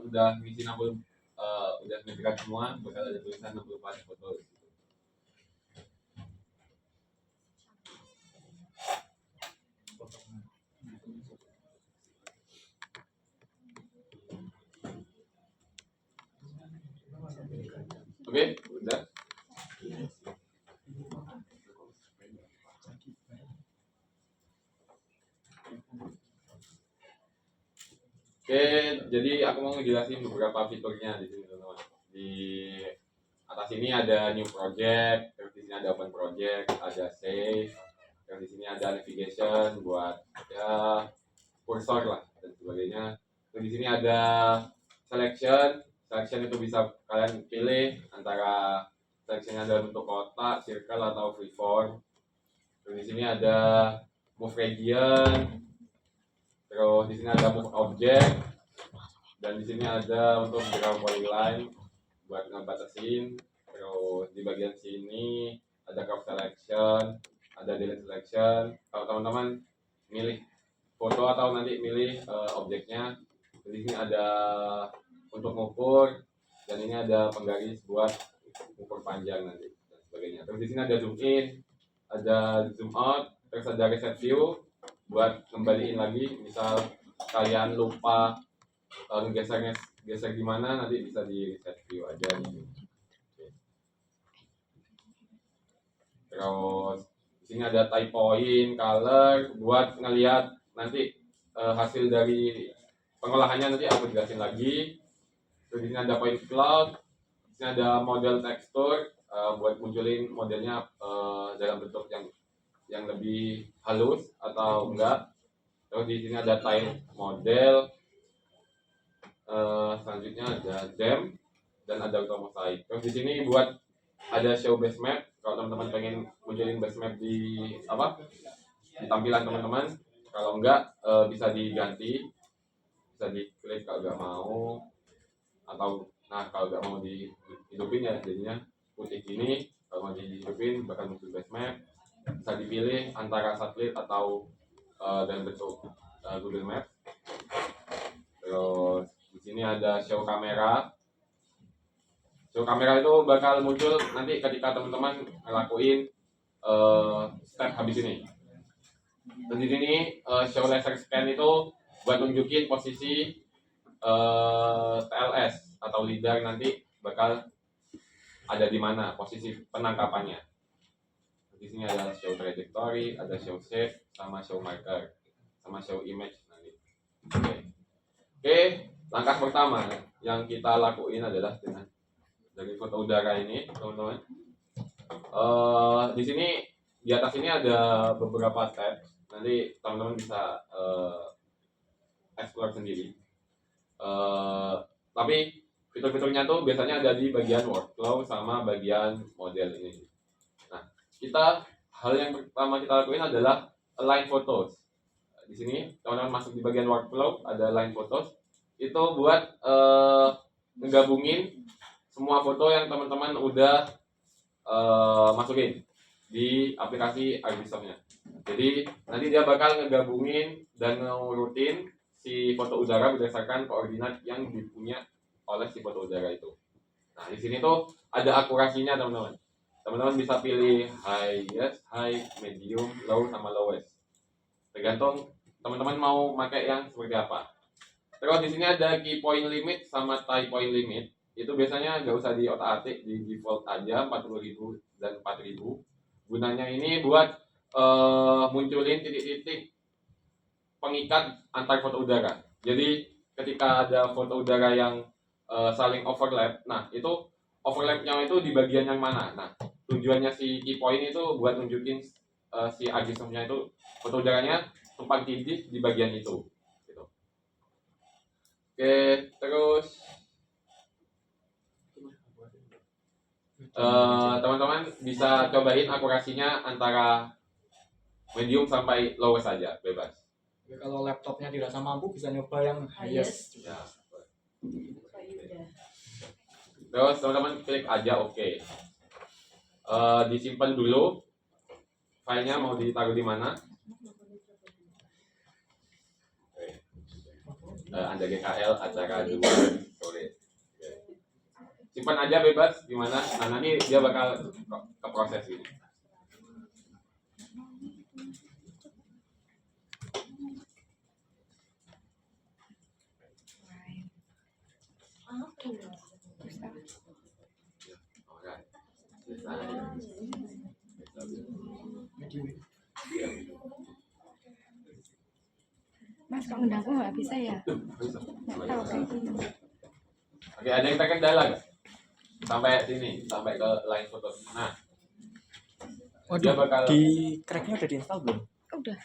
udah ngisi 60 udah ngedekat semua, bakal ada tulisan 64 foto. Oke, udah. Oke, jadi aku mau ngejelasin beberapa fiturnya di sini, teman-teman. Di atas ini ada new project, terus di sini ada open project, ada save, terus di sini ada navigation buat ya cursor lah dan sebagainya. Terus di sini ada selection. Selection itu bisa kalian pilih antara selectionnya dalam bentuk kotak, circle atau freeform. Terus di sini ada move region. Terus di sini ada move object. Dan di sini ada untuk draw polyline buat ngebatasin. Terus di bagian sini ada crop selection, ada delete selection. Kalau teman-teman milih foto atau nanti milih objeknya, di sini ada untuk mengukur, dan ini ada penggaris buat ukur panjang nanti dan sebagainya. Terus di sini ada zoom in, ada zoom out, terus ada reset view buat kembaliin lagi. Misal kalian lupa geser gimana, nanti bisa di reset view aja gitu. Terus di sini ada type point, color buat ngelihat nanti hasil dari pengolahannya, nanti aku jelasin lagi. Terus di sini ada point cloud, di sini ada model tekstur buat munculin modelnya dalam bentuk yang lebih halus atau enggak. Terus di sini ada tile model, selanjutnya ada gem dan ada auto mosaic. Terus di sini buat ada show base map. Kalau teman-teman pengen munculin base map di tampilan teman-teman, kalau enggak bisa diganti, bisa diklik kalau enggak mau, atau kalau enggak mau dihidupin ya jadinya putih gini. Kalau mau dihidupin bakal muncul base map, bisa dipilih antara satelit atau dalam bentuk Google Maps. Terus di sini ada show kamera. Show kamera itu bakal muncul nanti ketika teman-teman ngelakuin step habis ini. Dan di sini show laser scan itu buat nunjukin posisi TLS atau lidar nanti bakal ada di mana posisi penangkapannya. Di sini ada show trajectory, ada show shape, sama show marker, sama show image nanti. Oke, langkah pertama yang kita lakuin adalah dengan dari foto udara ini, teman-teman. Di sini di atas ini ada beberapa tab. Nanti teman-teman bisa explore sendiri. Tapi fitur-fiturnya tuh biasanya ada di bagian workflow sama bagian model ini. Nah, hal yang pertama kita lakuin adalah align photos. Di sini teman-teman masuk di bagian workflow, ada align photos. Itu buat ngegabungin semua foto yang teman-teman udah masukin di aplikasi Argisoft-nya. Jadi nanti dia bakal ngegabungin dan ngurutin si foto udara berdasarkan koordinat yang dipunya oleh si foto udara itu. Nah, di sini tuh ada akurasinya, teman-teman. Teman-teman bisa pilih highest, high, medium, low, sama lowest. Tergantung teman-teman mau pakai yang seperti apa. Terus di sini ada key point limit sama tie point limit. Itu biasanya nggak usah di otak-atik, di default aja 40.000 dan 4.000. Gunanya ini buat munculin titik-titik pengikat antar foto udara. Jadi ketika ada foto udara yang saling overlap, nah itu overlapnya itu di bagian yang mana? Nah, tujuannya si key point itu buat nunjukin si Argisoft-nya itu foto udaranya tumpang tindih di bagian itu. Gitu. Oke, terus teman-teman bisa cobain akurasinya antara medium sampai lowest saja, bebas. Ya, kalau laptopnya dirasa mampu bisa nyoba yang highest. Ya. Terus teman-teman klik aja oke. Disimpan dulu filenya, mau ditaruh di mana. Anda GKL acara 2 sore. Oke. Simpan aja bebas gimana. Nah nanti dia bakal ke proses ini. Mas kok ngundangku nggak bisa ya? Nggak tahu kayak gini. Oke, ada yang terkendala nggak? Sampai sini, sampai ke line foto. Nah, dia bakal Di cracknya udah diinstal belum? Udah.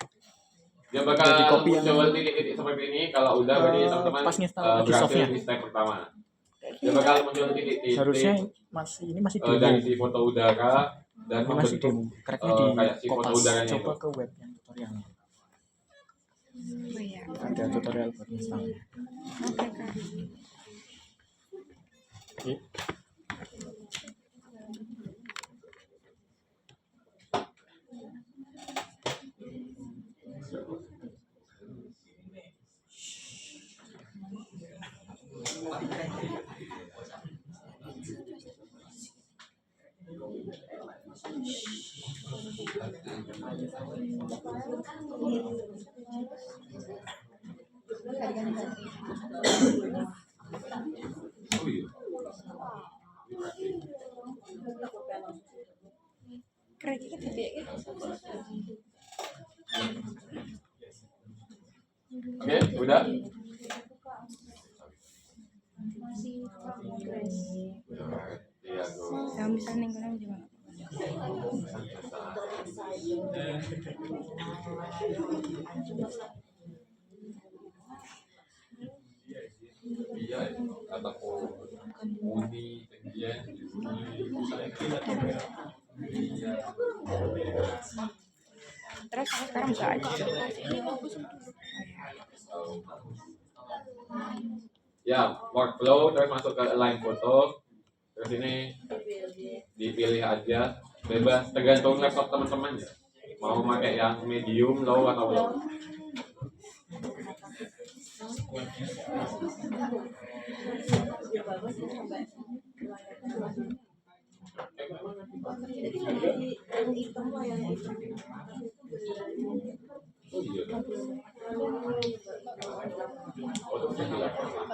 dia bakal Jadi copy yang- muncul titik-titik seperti ini. Kalau udah berarti teman-teman pas nginstal di berhasil softnya. di step pertama. Kayak Dia gini. bakal muncul titik-titik Harusnya ini masih demo. dari si foto udara dan Ini masih membentuk demo. Cracknya di kayak si foto kopas. udaranya Coba itu. ke web yang tutorialnya. Oh iya. Ada tutorial buat installnya. Oke kak. Oke. Oh iya. Keren gitu ya. Oke, udah. Iya, tuh. Sama misalnya yang kurang juga. Iya, kata Uni, kemudian Terus aku sekarang buka aja. ya workflow terus masuk ke line foto terus ini dipilih aja bebas tergantung laptop teman-teman ya mau pakai yang medium low atau low. Oh iya. Oh, itu bisa dilakukan.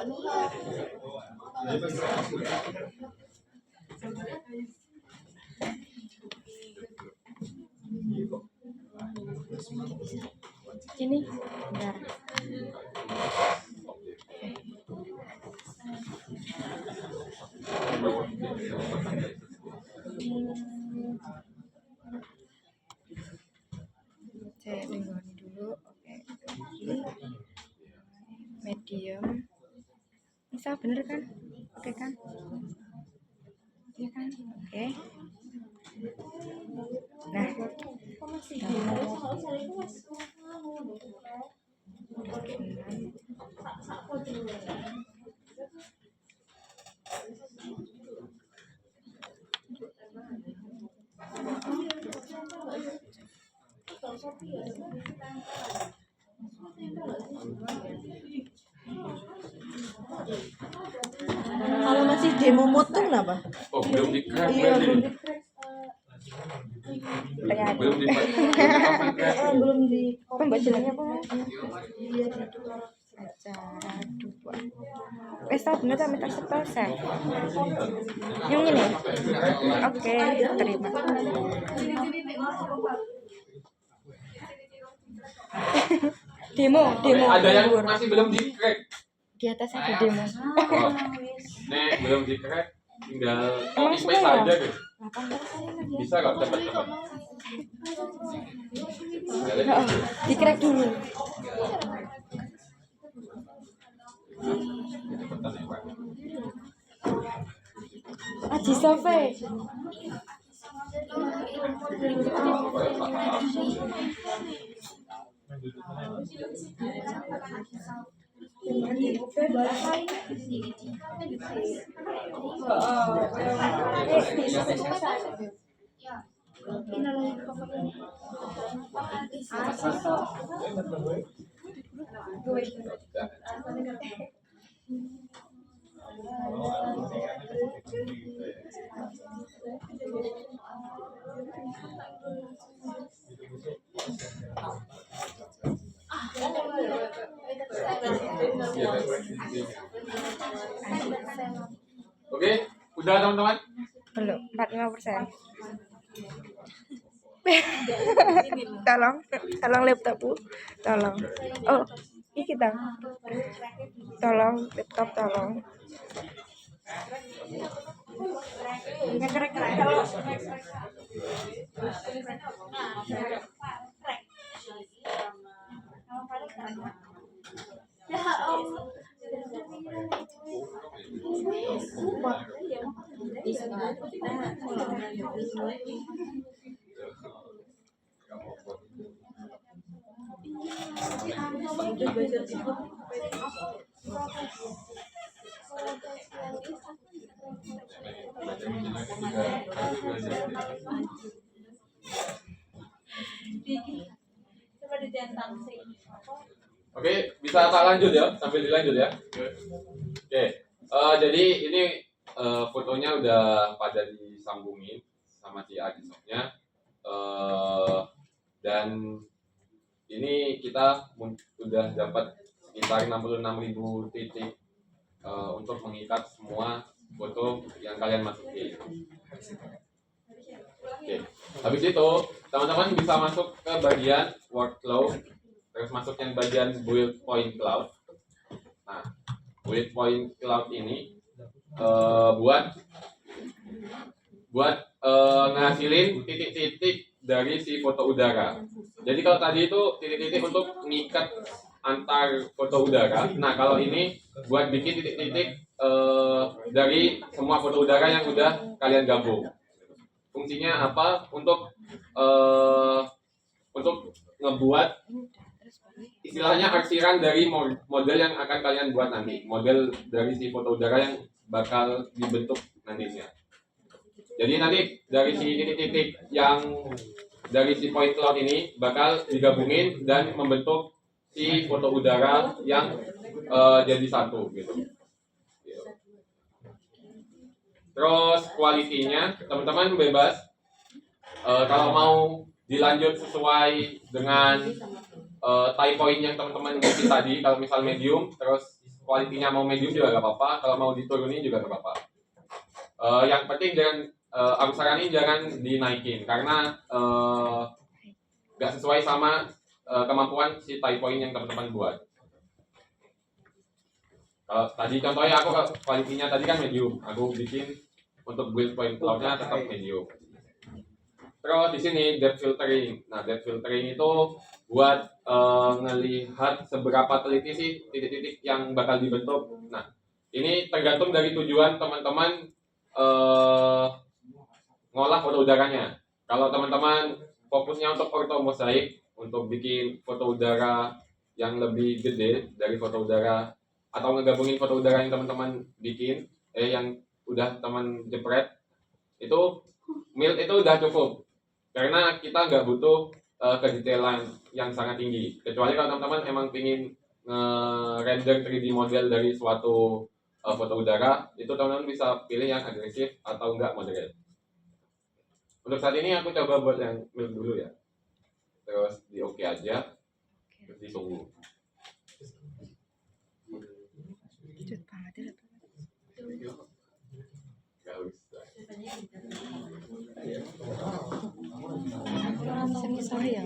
Ini bentar. Saya tunggu dulu. Oke. Medium. Bisa bener kan? Oke kan? Iya kan? Oke. Nah. Kalau masih demo mode tuh kenapa? Oh, belum di-crack Iya, berarti. belum Belum di belum di Pembacaannya apa? Iya, Acara 2. Wes tau bener tak minta selesai. Yang ini. Oke, terima. Demo. Ada yang masih belum di-crack. Di atas ada demo. Oh. Nih, belum di-crack tinggal Emang copy paste semua ya? aja gitu. 8 Bisa kok cepet-cepet. di crack dulu. Cepetan ya, Pak. Aji Sofe. Oke, udah teman-teman? Belum, 45%. tolong laptop Bu. Tolong. Oh, ini kita. Tolong laptop tolong. Oke, bisa tak lanjut ya, sambil dilanjut ya. Oke, jadi ini fotonya udah pada disambungin sama si Adisoknya, dan ini kita udah dapat sekitar 66.000 titik untuk mengikat semua foto yang kalian masukin. Oke, habis itu teman-teman bisa masuk ke bagian workflow, terus masuk yang bagian build point cloud. Nah, build point cloud ini buat ngasilin titik-titik dari si foto udara. Jadi kalau tadi itu titik-titik untuk mengikat antar foto udara. Nah, kalau ini buat bikin titik-titik dari semua foto udara yang udah kalian gabung. Fungsinya apa? Untuk ngebuat istilahnya arsiran dari model yang akan kalian buat nanti, model dari si foto udara yang bakal dibentuk nantinya. Jadi nanti dari si titik-titik yang dari si point cloud ini bakal digabungin dan membentuk si foto udara yang jadi satu gitu. Terus kualitinya teman-teman bebas kalau mau dilanjut sesuai dengan type point yang teman-teman bikin tadi. Kalau misal medium, terus kualitinya mau medium juga gak apa-apa. Kalau mau diturunin juga gak apa-apa. Yang penting aku saranin jangan dinaikin karena gak sesuai sama kemampuan si type point yang teman-teman buat. Kalau tadi contohnya aku kualitinya tadi kan medium, aku bikin untuk build point cloud-nya tetap medium. Terus di sini depth filtering. Nah, depth filtering itu buat ngelihat seberapa teliti sih titik-titik yang bakal dibentuk. Nah, ini tergantung dari tujuan teman-teman ngolah foto udaranya. Kalau teman-teman fokusnya untuk ortho mosaik, untuk bikin foto udara yang lebih gede dari foto udara, atau ngegabungin foto udara yang teman-teman bikin, yang udah teman jepret, itu mild itu udah cukup. Karena kita nggak butuh kedetailan yang sangat tinggi. Kecuali kalau teman-teman emang pingin render 3D model dari suatu foto udara, itu teman-teman bisa pilih yang agresif atau enggak moderate. Untuk saat ini aku coba buat yang mild dulu ya. Terus di oke aja, terus ditunggu. Cut banget ya. Gak usah. Sensor ya.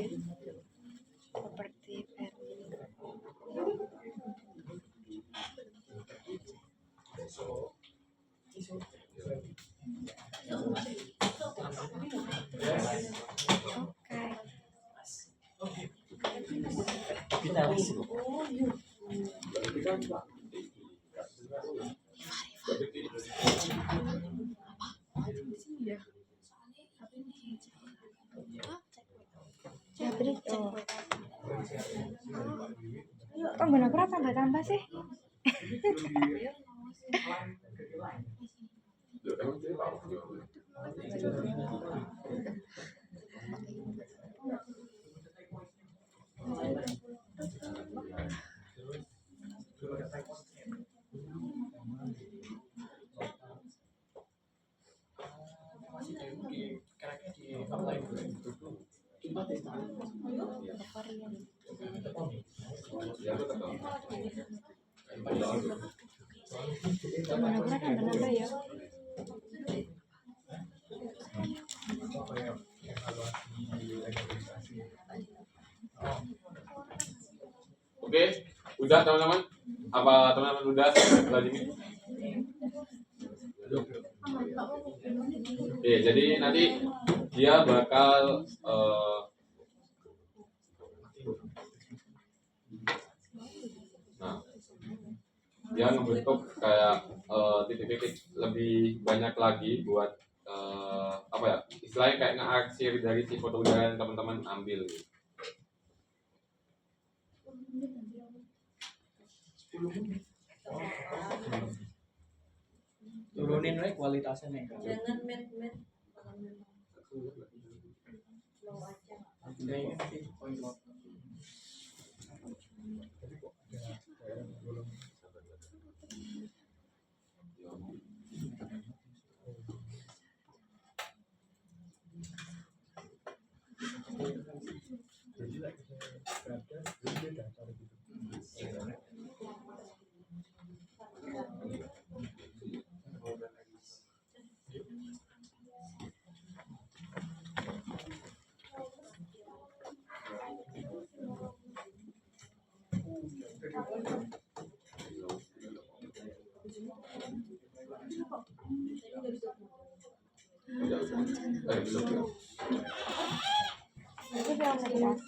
Seperti kok benar berapa tambah sih? Ya aku tahu. Nambah-nambah ya. Oke, udah teman-teman? Apa teman-teman udah lagi? Oke, jadi nanti dia bakal nah, dia ngebentuk kayak titik-titik lebih banyak lagi buat apa ya? Istilahnya kayak nge-arsir dari si foto udara yang teman-teman ambil gitu. Turunin we kualitasnya nih. Jangan met Belum. Itu yang keras.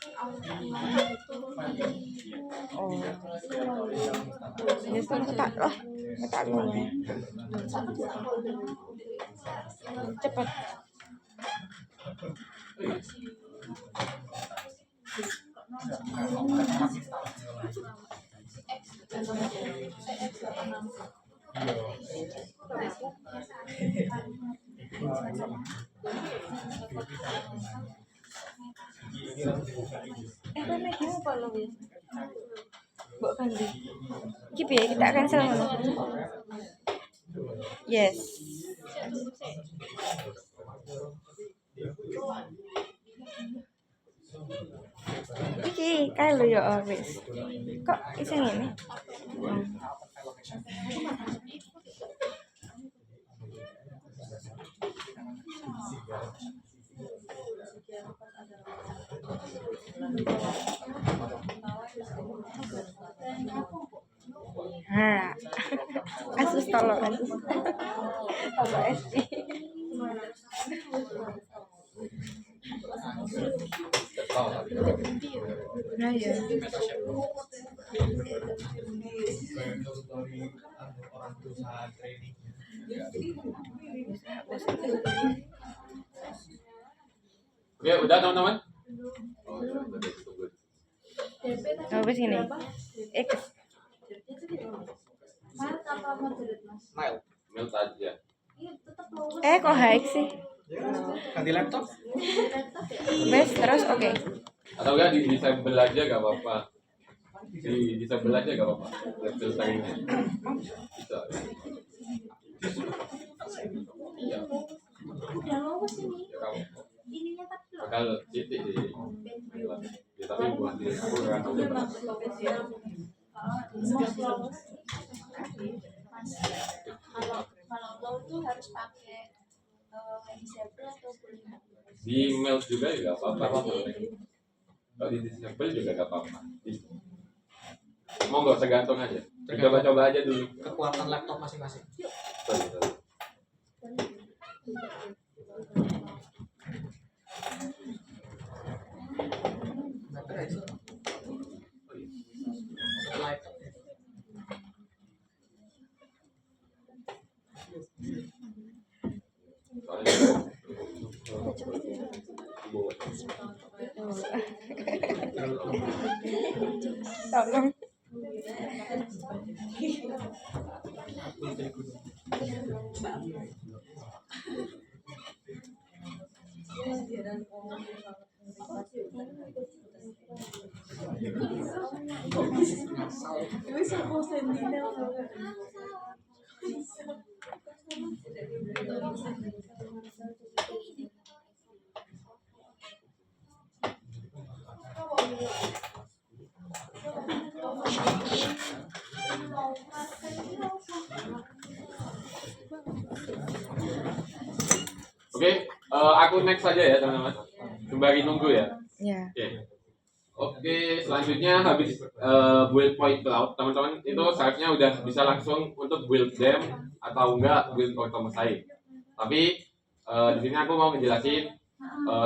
Oh. Ini tuh ketak loh. Ketak dulu. Cepat. Kan lagi apa lo ya? Mbok ganti. Iki piye kita cancel ngono. Yes. Iki kae lho ya wis. Kok iso ngene? Nah, Asus tolong Asus. Apa SD? Nah ya. Oke, udah teman-teman? Oh, wis ngene. X. Mail. Mail aja. Kok high sih? Ganti laptop. Wes terus oke. Atau enggak di disable aja gak apa-apa. Di disable aja gak apa-apa. Level tagnya. Bisa. Iya. Ya, kamu. Bakal titik di. Ya, tapi buat diri aku kan aku pernah. Kalau low tuh harus pakai disable atau boleh Di email juga ya gak apa-apa. Kalau di disable juga gak apa-apa. Mau nggak tergantung aja. Coba-coba aja dulu. Kekuatan laptop masing-masing. Betul. Baterai itu. Laptop. Tolong. Oke, aku next saja ya teman-teman. Sembari nunggu ya. Ya. Oke, selanjutnya habis build point cloud, teman-teman itu seharusnya udah bisa langsung untuk build them atau enggak build automate. Tapi di sini aku mau ngejelasin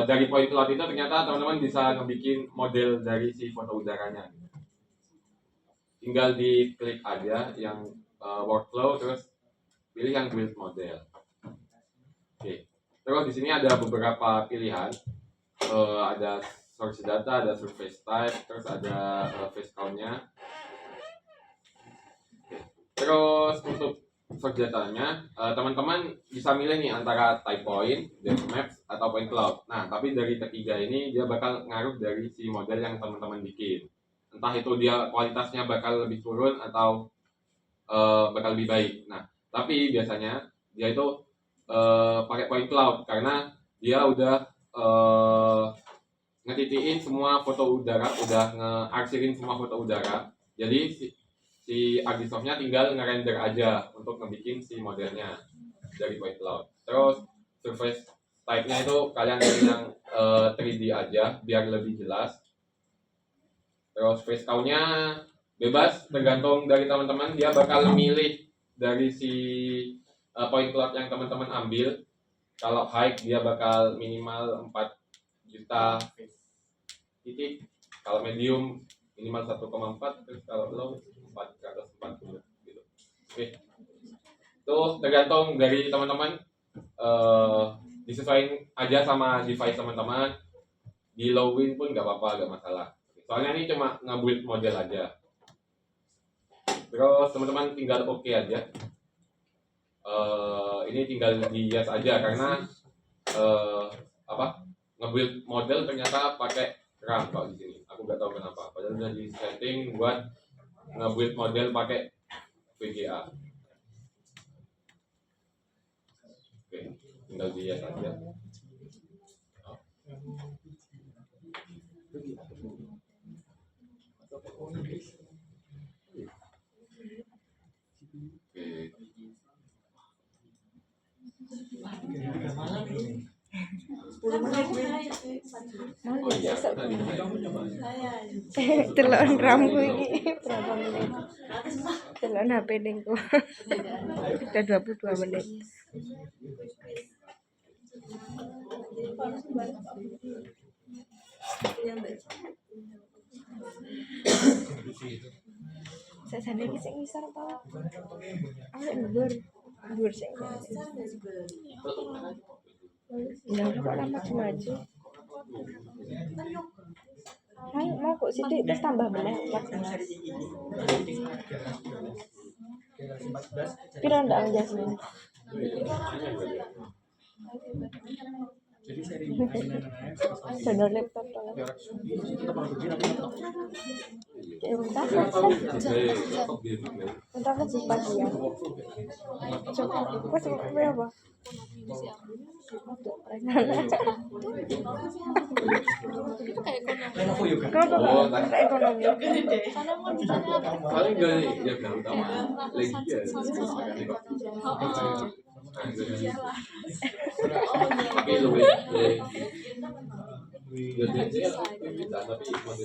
dari point cloud itu ternyata teman-teman bisa ngebikin model dari si foto udaranya. Tinggal diklik aja yang workflow, terus pilih yang build model. Oke. Terus di sini ada beberapa pilihan. Ada source data, ada surface type, terus ada face count-nya. Terus untuk source datanya, teman-teman bisa milih nih antara type point, depth maps, atau point cloud. Nah, tapi dari ketiga ini dia bakal ngaruh dari si model yang teman-teman bikin. Entah itu dia kualitasnya bakal lebih turun atau bakal lebih baik. Nah, tapi biasanya dia itu pakai point cloud karena dia udah ngetitiin semua foto udara, udah ngearsirin semua foto udara. Jadi si Artisoft-nya tinggal ngerender aja untuk ngebikin si modelnya dari point cloud. Terus surface type-nya itu kalian pilih yang 3D aja biar lebih jelas. Terus face count-nya bebas tergantung dari teman-teman, dia bakal milih dari si point cloud yang teman-teman ambil. Kalau height dia bakal minimal 4 juta titik, kalau medium minimal 1,4, terus kalau low 440 gitu. Oke. Itu tergantung dari teman-teman, disesuaikan aja sama device teman-teman. Di lowin pun nggak apa-apa, nggak masalah. Soalnya ini cuma nge-build model aja. Terus teman-teman tinggal oke aja. Ini tinggal di yes aja karena nge-build model ternyata pakai RAM kalau di sini. Aku nggak tahu kenapa. Padahal udah di setting buat nge-build model pakai VGA. Oke, tinggal di yes aja. Mau ya besok. Telon ramku iki berapa menit? Telon HP ningku. Udah 22 menit. Saya sana iki sing ngisor apa? Awak dhuwur sing. Ya kok lama maju. Hai, mau kok sithik terus tambah meneh 14. Pira ndak Jasmine? Jadi seri Donor laptop to. Ya bentar. Bentar ke cepat ya. Coba kok berapa? Lenovo juga. Kenapa ekonomi? Karena mau ditanya Paling enggak ya kan utama lagi ya. Tapi lebih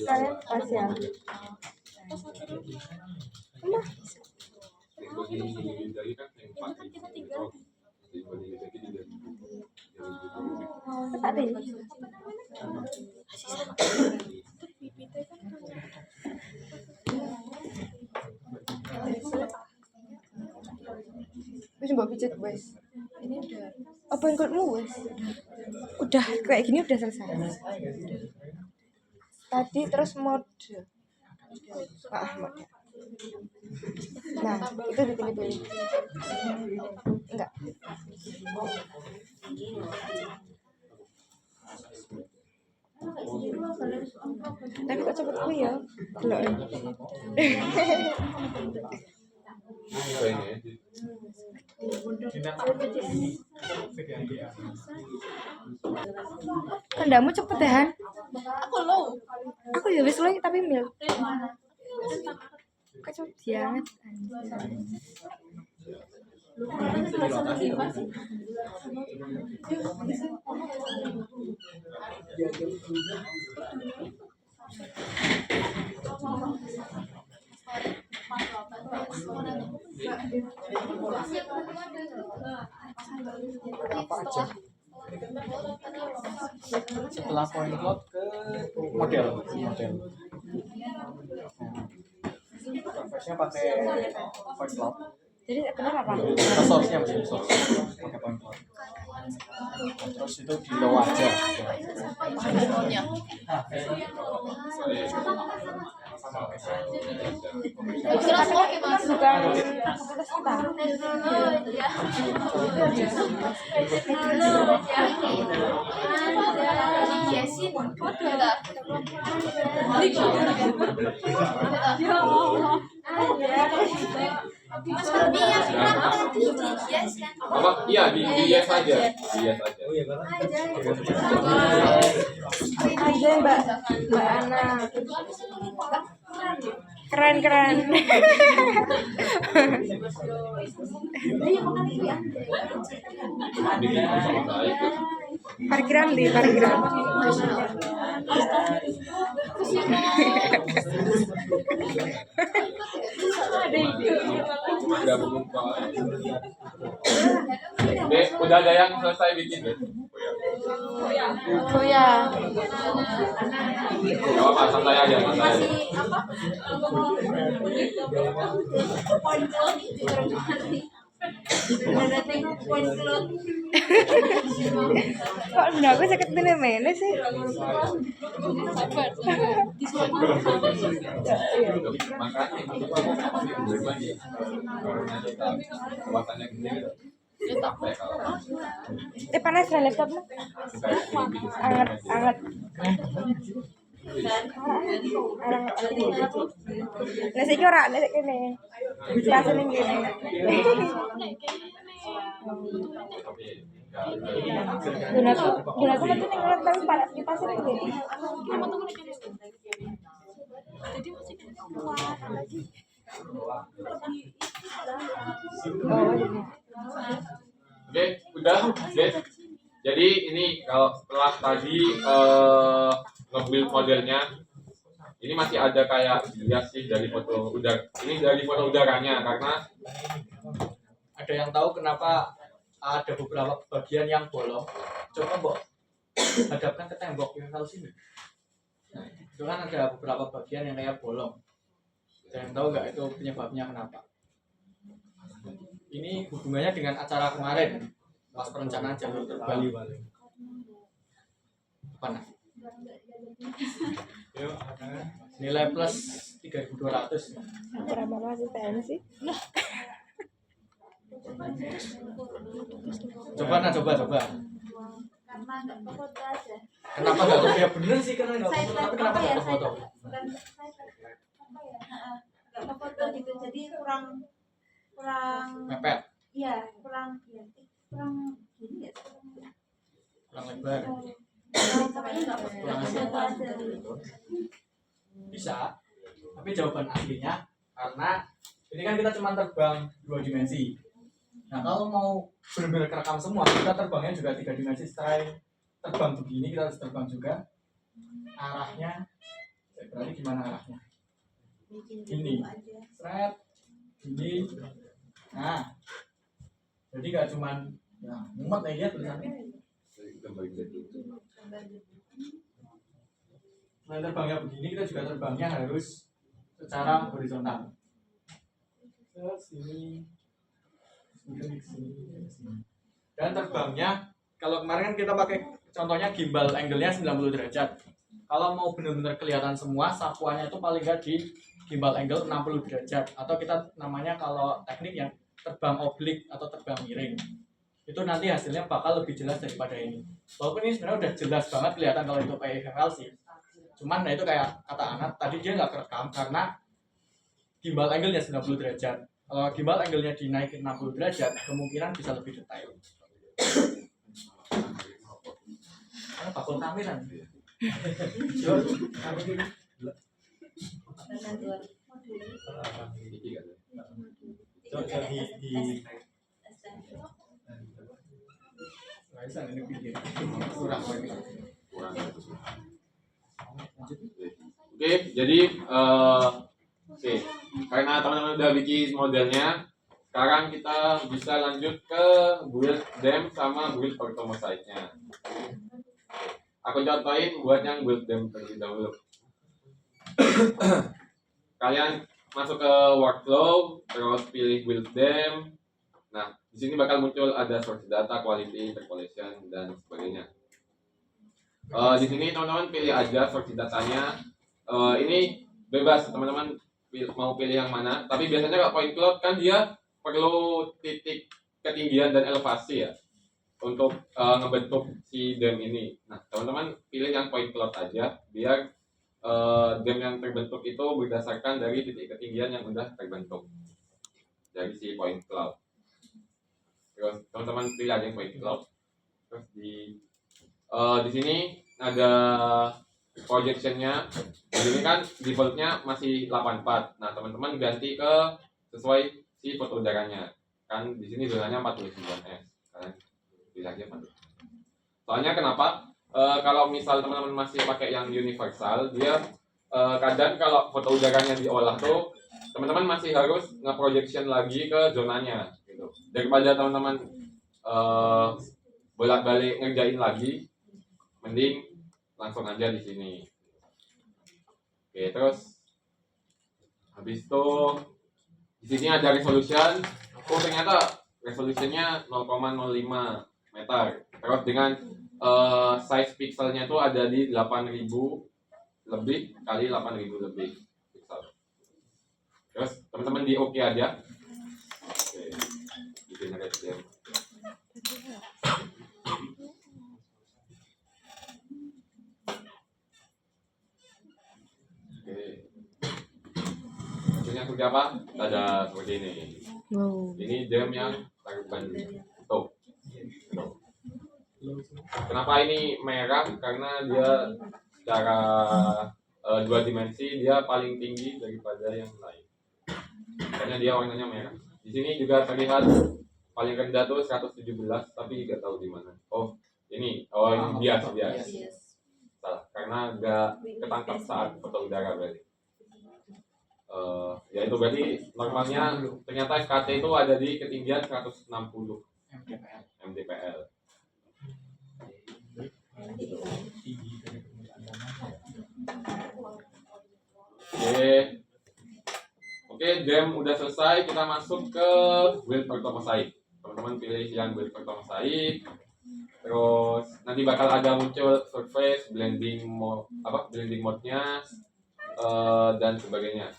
Kalian pas ya? Apa tadi? Wis mbok pijet wis. ini udah Apa ikutmu wis? Udah kayak gini udah selesai. Tadi terus mode. Mode. Nah, itu dipilih-pilih. Enggak. Tapi kok cepet kuwi ya? Delok. Kandamu cepet ya, Han? aku low Aku ya wis loh tapi mil. dari mana Kok cepet banget. Apa aja? Setelah point cloud ke model. Conversinya pakai point cloud. Jadi kenapa? Source-nya masih source pakai point cloud. Terus itu di low aja. Terus oke mas. Bukan fakultas kita. Yesin. Mas Ferdi yang kenapa di Yes kan? Apa? Iya di yes aja. Di yes aja. Aja Mbak Ana. Keren. Bikin sama saya. Parkiran. Udah berjumpa. Dek, udah ada yang selesai bikin deh. Oh ya. Gak apa, santai aja, santai aja. Kok benda aku sakit mana sih? Makanya kekuatannya gede. Sampai kalau Panas lah laptopnya. Anget. Nasi iki ora nek kene. Biasa ning kene. Gunaku kan ning ngeliat tapi pada kipas ning kene. Jadi masih keluar lagi. Oke, udah, guys. Jadi ini kalau setelah tadi nge-build modelnya, ini masih ada kayak bias sih dari foto udara. Ini dari foto udaranya karena Ada yang tahu kenapa ada beberapa bagian yang bolong? Coba Mbok hadapkan ke tembok yang tahu sini. Nah, itu kan ada beberapa bagian yang kayak bolong. Ada yang tahu nggak itu penyebabnya kenapa? Ini hubungannya dengan acara kemarin pas perencanaan jalur terbang. Apa nah? Nilai plus 3.200. Berapa masih sih? Coba. Karena nggak foto aja. Kenapa nggak foto? Ya bener sih karena nggak Saya foto. Tapi kenapa apa ya? nggak Saya foto? bukan saya apa ya? Nggak ke foto gitu. Jadi kurang Mepet, iya kurang gini ya. kurang lebar. Makanya nggak foto aja. Bisa. Tapi jawaban aslinya karena ini kan kita cuma terbang 2 dimensi. Nah kalau mau benar-benar kerekam semua, kita terbangnya juga 3 dimensi. Setelah terbang begini, kita harus terbang juga arahnya. Berarti gimana arahnya? Gini, seret, gini. Nah, jadi nggak cuman ya, mumet aja tulisannya. Selain terbangnya begini, kita juga terbangnya harus secara horizontal. Ke sini, sini. Dan terbangnya, kalau kemarin kan kita pakai contohnya gimbal angle-nya 90 derajat. Kalau mau benar-benar kelihatan semua, sapuannya itu paling nggak di gimbal angle 60 derajat. Atau kita namanya kalau teknik yang terbang oblik atau terbang miring. Itu nanti hasilnya bakal lebih jelas daripada ini. Walaupun ini sebenarnya udah jelas banget kelihatan kalau itu pakai FL sih. Cuman nah itu kayak kata Anat, tadi dia nggak kerekam karena gimbal angle-nya 90 derajat. Kalau gimbal angle-nya dinaikin 60 derajat, kemungkinan bisa lebih detail. Karena bakul kamiran. Kaisan ini video. Kurang banget. kurang. Oke, jadi oke, karena teman-teman udah bikin modelnya, sekarang kita bisa lanjut ke build dem sama build orthomosaiknya. Aku contohin buat yang build dem terlebih dahulu. Kalian masuk ke workflow, terus pilih build dem. Nah, di sini bakal muncul ada source data, quality, interpolation, dan sebagainya. Di sini teman-teman pilih aja source datanya. Ini bebas teman-teman mau pilih yang mana. Tapi biasanya kalau point cloud kan dia perlu titik ketinggian dan elevasi ya untuk ngebentuk si dam ini. Nah teman-teman pilih yang point cloud aja biar dam yang terbentuk itu berdasarkan dari titik ketinggian yang udah terbentuk dari si point cloud. Terus teman-teman pilih aja yang point cloud. Terus di sini ada projectionnya. Di sini kan defaultnya masih 84. Nah teman-teman ganti ke sesuai si foto udaranya. Kan di sini zonanya 49S. Kalian pilih aja 40. Soalnya kenapa? Kalau misal teman-teman masih pakai yang universal, dia kadang kalau foto udaranya diolah tuh teman-teman masih harus nge-projection lagi ke zonanya gitu. Daripada teman-teman bolak-balik ngerjain lagi, mending langsung aja di sini. Oke, terus habis itu di sini ada resolution. Oh ternyata resolutionnya 0,05 meter. Terus dengan size pixelnya itu ada di 8000 lebih kali 8000 lebih pixel. Terus teman-teman di OK aja. Oke, bikin resolution. Hasilnya seperti apa? Ada seperti ini. Wow. Ini dam yang terbentuk. Kenapa ini merah? Karena dia secara dua dimensi dia paling tinggi daripada yang lain. Makanya dia warnanya merah. Di sini juga terlihat paling rendah tuh 117, tapi nggak tahu di mana. Oh, ini. Oh, ini bias. Salah. Karena nggak ketangkap saat foto udara berarti. Ya itu berarti normalnya ternyata FKT itu ada di ketinggian 160 mdpl. Oke, dam udah selesai. Kita masuk ke build orthomosaik. Teman-teman pilih yang build orthomosaik. Terus nanti bakal ada muncul surface, blending mode-nya, dan sebagainya.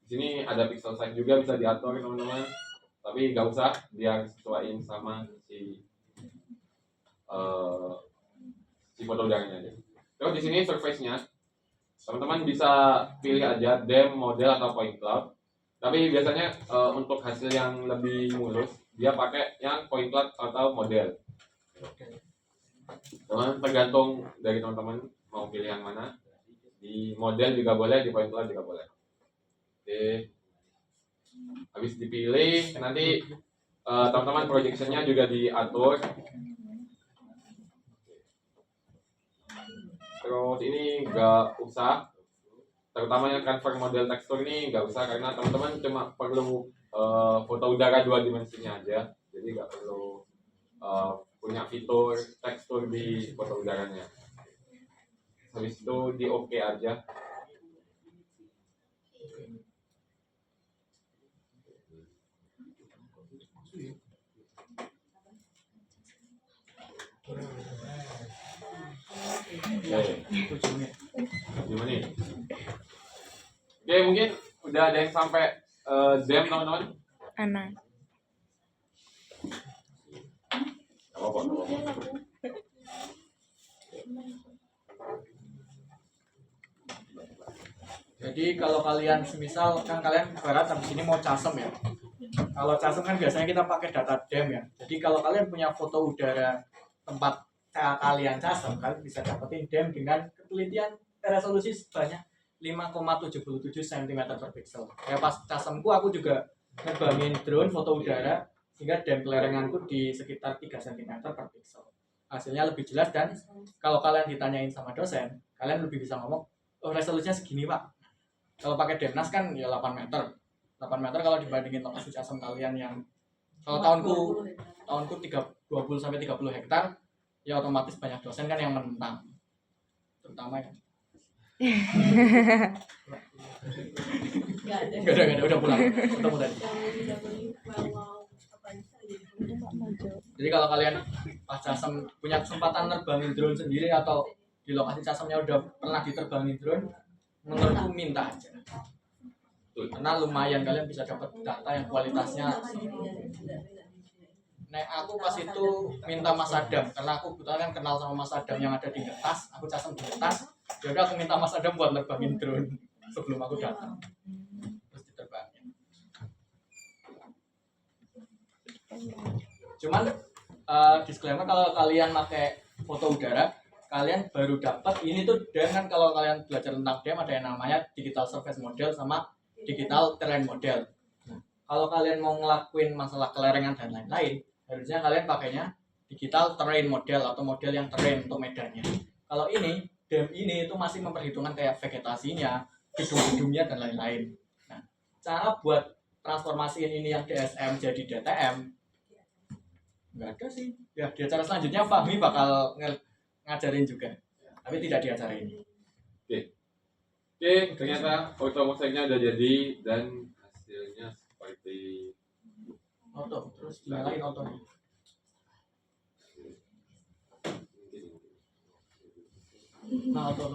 Di sini ada pixel size juga bisa diatur teman-teman, tapi nggak usah, biar sesuaiin sama si foto udaranya aja. Terus di sini surface-nya teman-teman bisa pilih aja dam, model atau point cloud. Tapi biasanya untuk hasil yang lebih mulus dia pakai yang point cloud atau model. Teman tergantung dari teman-teman mau pilih yang mana. Di model juga boleh, di point cloud juga boleh. Oke, habis dipilih nanti teman-teman projectionnya juga diatur. Terus ini nggak usah, terutama yang convert model tekstur ini nggak usah karena teman-teman cuma perlu foto udara dua dimensinya aja, jadi nggak perlu punya fitur tekstur di foto udaranya. Habis itu di OK aja. Gimana nih? Oke, mungkin udah ada yang sampai dam teman-teman. Anak. Gak apa-apa. Jadi kalau kalian semisal kan kalian barat habis ini mau custom ya. Kalau custom kan biasanya kita pakai data dam ya. Jadi kalau kalian punya foto udara tempat kalian custom, kalian bisa dapetin dam dengan ketelitian resolusi sebanyak 5,77 cm per pixel. Ya pas customku aku juga ngebangin drone foto udara sehingga depth kelerenganku di sekitar 3 cm per pixel. Hasilnya lebih jelas, dan kalau kalian ditanyain sama dosen, kalian lebih bisa ngomong, oh resolusinya segini pak. Kalau pakai Demnas kan ya 8 meter. 8 meter kalau dibandingin lokasi casem kalian yang kalau tahunku 20 sampai 30 hektar, ya otomatis banyak dosen kan yang menentang. Terutama ya. Enggak ada, udah pulang. Ketemu tadi. Jadi kalau kalian pas casem punya kesempatan nerbangin drone sendiri atau di lokasi casemnya udah pernah diterbangin drone, menurutku minta aja. Karena lumayan kalian bisa dapat data yang kualitasnya. Nah, aku pas itu minta Mas Adam, karena aku kebetulan kan kenal sama Mas Adam yang ada di Ngetas, aku casem di Ngetas. Jadi aku minta Mas Adam buat nerbangin drone sebelum aku datang. Terus diterbangin. Cuman disclaimer, kalau kalian pakai foto udara, kalian baru dapat ini tuh dengan kalau kalian belajar tentang DEM ada yang namanya digital surface model sama digital terrain model. Kalau kalian mau ngelakuin masalah kelerengan dan lain-lain, harusnya kalian pakainya digital terrain model atau model yang terrain untuk medannya. Kalau ini DEM ini itu masih memperhitungkan kayak vegetasinya, gedung-gedungnya dan lain-lain. Nah, cara buat transformasiin ini yang DSM jadi DTM nggak ada sih. Ya di acara selanjutnya Fahmi bakal ngajarin juga, tapi tidak di acara ini. Oke, ternyata foto mosaiknya udah jadi dan hasilnya seperti Auto, terus dinyalain autonya. Nah, auto.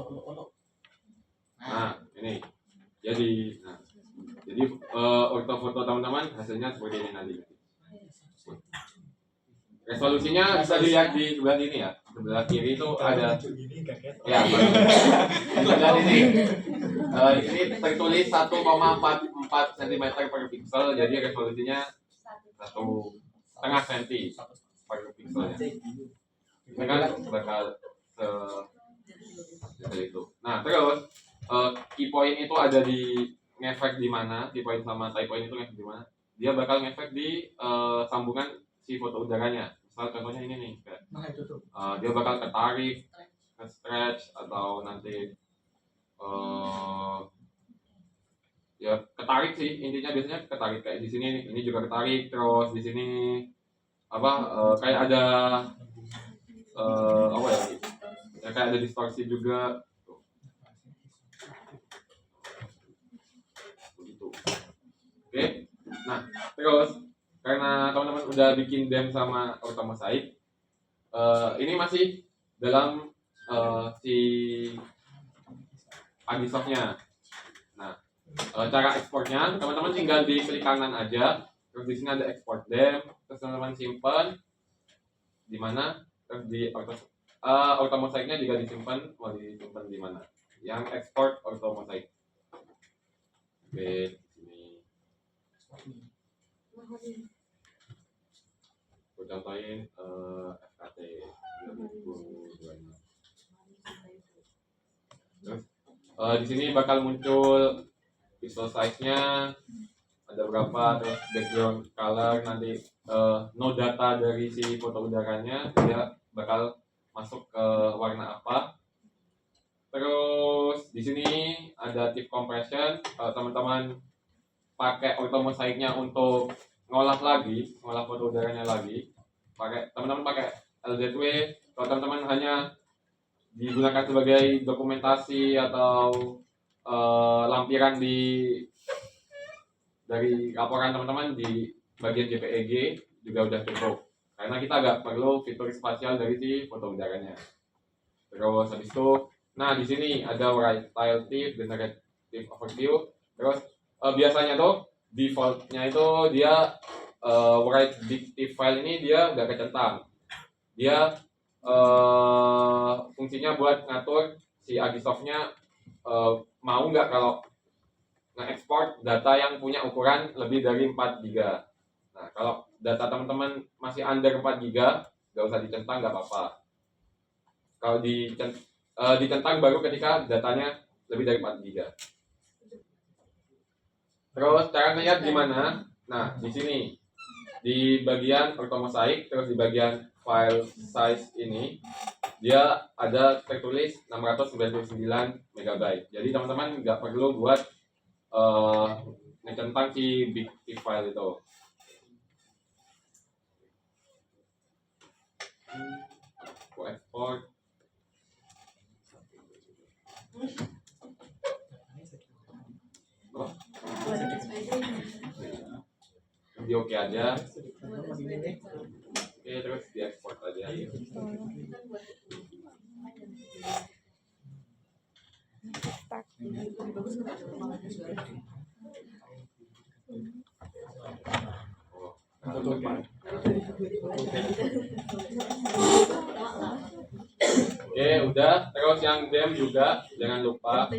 Nah, ini jadi ortofoto teman-teman hasilnya seperti ini nanti. Resolusinya bisa dilihat di sebelah ini ya. Sebelah kiri itu ada ya, di sebelah ini. Ini tertulis 1,44 cm per pixel, jadi resolusinya 1,5 cm per pixel. Ini kan bakal seperti itu. Nah, terus key point itu ada di ngefek di mana, key point sama tie point itu ngefek di mana? Dia bakal ngefek di sambungan si foto udaranya. Misal contohnya ini nih, Nah, itu tuh. dia bakal ketarik, stretch atau nanti ya ketarik sih, intinya biasanya ketarik kayak di sini nih. Ini juga ketarik, terus di sini kayak ada apa ya? Ya kayak ada distorsi juga. Begitu. Oke. Nah, terus karena teman-teman udah bikin DEM sama ortomosaik, ini masih dalam si Agisoft-nya. Nah, cara ekspornya teman-teman tinggal di klik kanan aja, terus di sini ada export DEM, terus teman-teman simpan di mana, terus di ortomosaiknya juga disimpan, mau disimpan di mana? Yang export ortomosaik. Oke, sini. Aku contohin FKT 2026. Terus di sini bakal muncul pixel size-nya ada berapa, terus background color, nanti no data dari si foto udaranya dia bakal masuk ke warna apa. Terus di sini ada tip compression. Teman-teman pakai ortomosaiknya untuk ngolah foto udaranya lagi, teman-teman pakai LZW. Kalau teman-teman hanya digunakan sebagai dokumentasi atau lampiran dari laporan teman-teman di bagian JPEG juga udah cukup, karena kita agak perlu fitur spasial dari si foto udaranya. Terus habis itu, nah di sini ada write style tip, generative overview. Terus biasanya tuh defaultnya itu dia write big tip file ini dia nggak kecentang. Dia fungsinya buat ngatur si Agisoft-nya mau nggak kalau nge-export data yang punya ukuran lebih dari 4 GB. Nah, kalau data teman-teman masih under 4 GB, nggak usah dicentang, nggak apa-apa. Kalau dicentang baru ketika datanya lebih dari 4 GB. Terus cara ngeliat gimana? Nah, di sini di bagian ortomosaik, terus di bagian file size ini dia ada tertulis 699 MB. Jadi teman-teman nggak perlu buat tentang si big file itu. Aku export. Oh. Di oke aja. Oke, terus di export aja. Stuck. Oke, udah. Terus yang dem juga jangan lupa.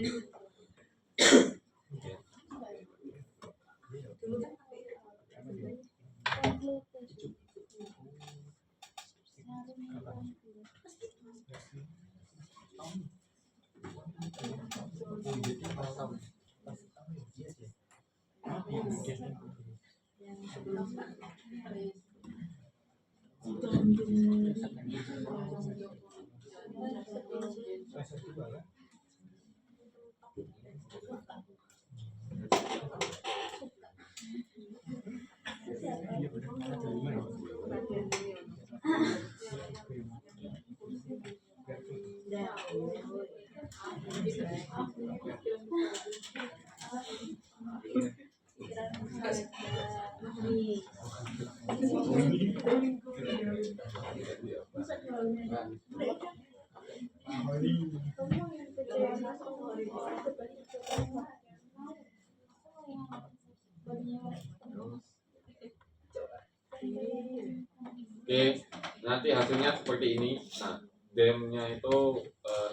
Oke, nanti hasilnya seperti ini. Nah, demnya itu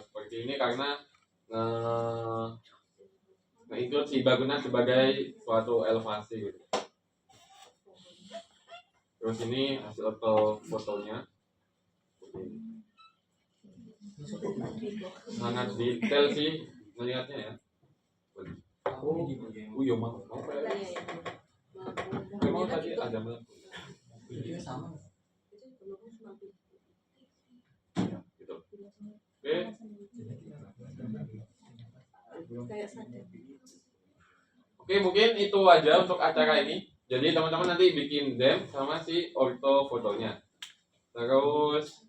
seperti ini karena include si bangunan sebagai suatu elevasi gitu. Terus ini hasil fotonya. Sangat detail sih melihatnya ya. Oh iya mau memang tadi ada Video sama. gitu. Oke. Oke, mungkin itu aja untuk acara ini. Jadi teman-teman nanti bikin dem sama si orto fotonya. Terus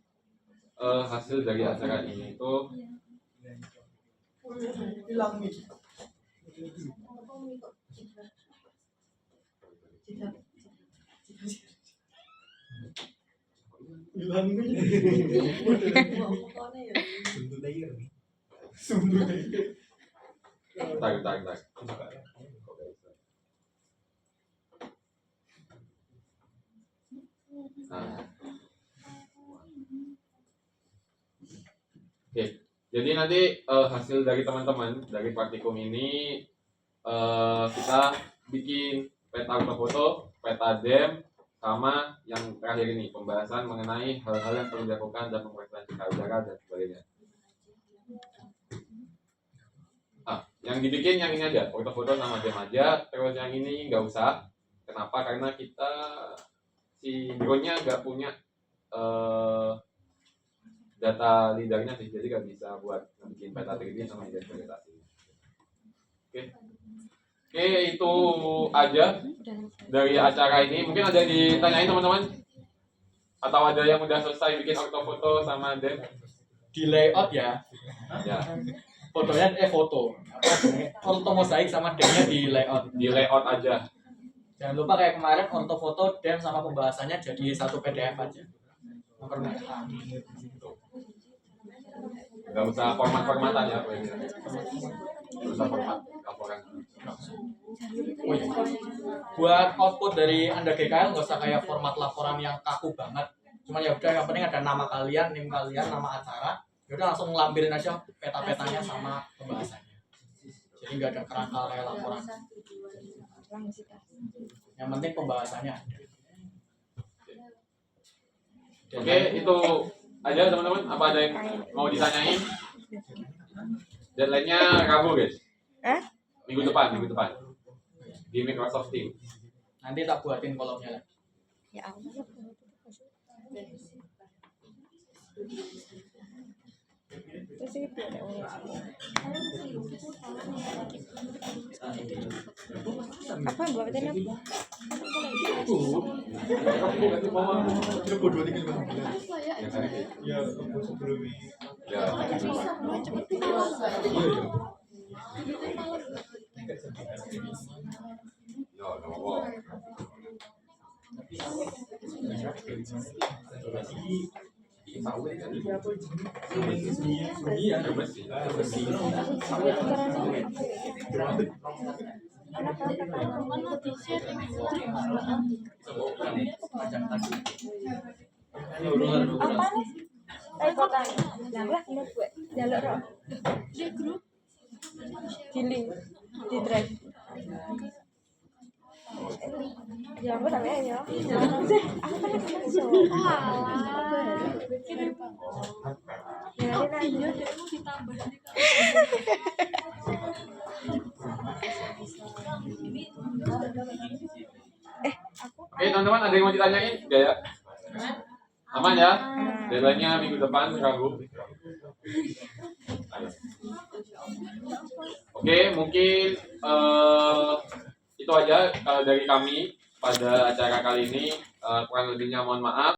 hasil dari acara ini itu hilang nih. Hilang bentar. Nah. Oke, jadi nanti hasil dari teman-teman dari praktikum ini kita bikin peta ortofoto, peta dem, sama yang terakhir ini pembahasan mengenai hal-hal yang perlu dilakukan dalam mereferensikan udara dan sebagainya. Yang dibikin yang ini aja, ortofoto sama dem aja, terus yang ini nggak usah. Kenapa? Karena kita si drone-nya nggak punya data lidarnya sih, jadi nggak bisa buat bikin peta 3D sama identifikasi. Oke, itu aja dari acara ini. Mungkin ada yang ditanyain teman-teman? Atau ada yang udah selesai bikin ortofoto sama dem? Di layout ya. Ya, Fotonya foto. Ortomosaik sama demnya di layout. di layout aja. Jangan lupa kayak kemarin ortofoto, dem sama pembahasannya jadi satu PDF aja. Mempermudah. Nggak usah format-formatan ya. Nggak usah format laporan. Oh iya. Buat output dari Anda GKL nggak usah kayak format laporan yang kaku banget. Cuma ya udah yang penting ada nama kalian, NIM kalian, nama acara. Ya udah langsung lampirin aja peta-petanya sama pembahasannya. Jadi nggak ada kerangka kayak laporan. Yang penting pembahasannya ada. Oke, itu aja teman-teman. Apa ada yang mau ditanyain? Deadline-nya Rabu guys. Minggu depan di Microsoft Teams. Nanti tak buatin kolomnya lagi. Ya Allah. Terus itu ada apa buat apa? Apa nih? Kotak. Lah menurut gue jalur roh. Di grup. Di link. Di drive. Ya ampun namanya ya. Aku kan masuk. Ya nanti ditambah. Oke teman-teman, ada yang mau ditanyain? Enggak ya? Aman ya? Deadline-nya minggu depan, Rabu. Oke, mungkin itu aja dari kami pada acara kali ini. Kurang lebihnya mohon maaf.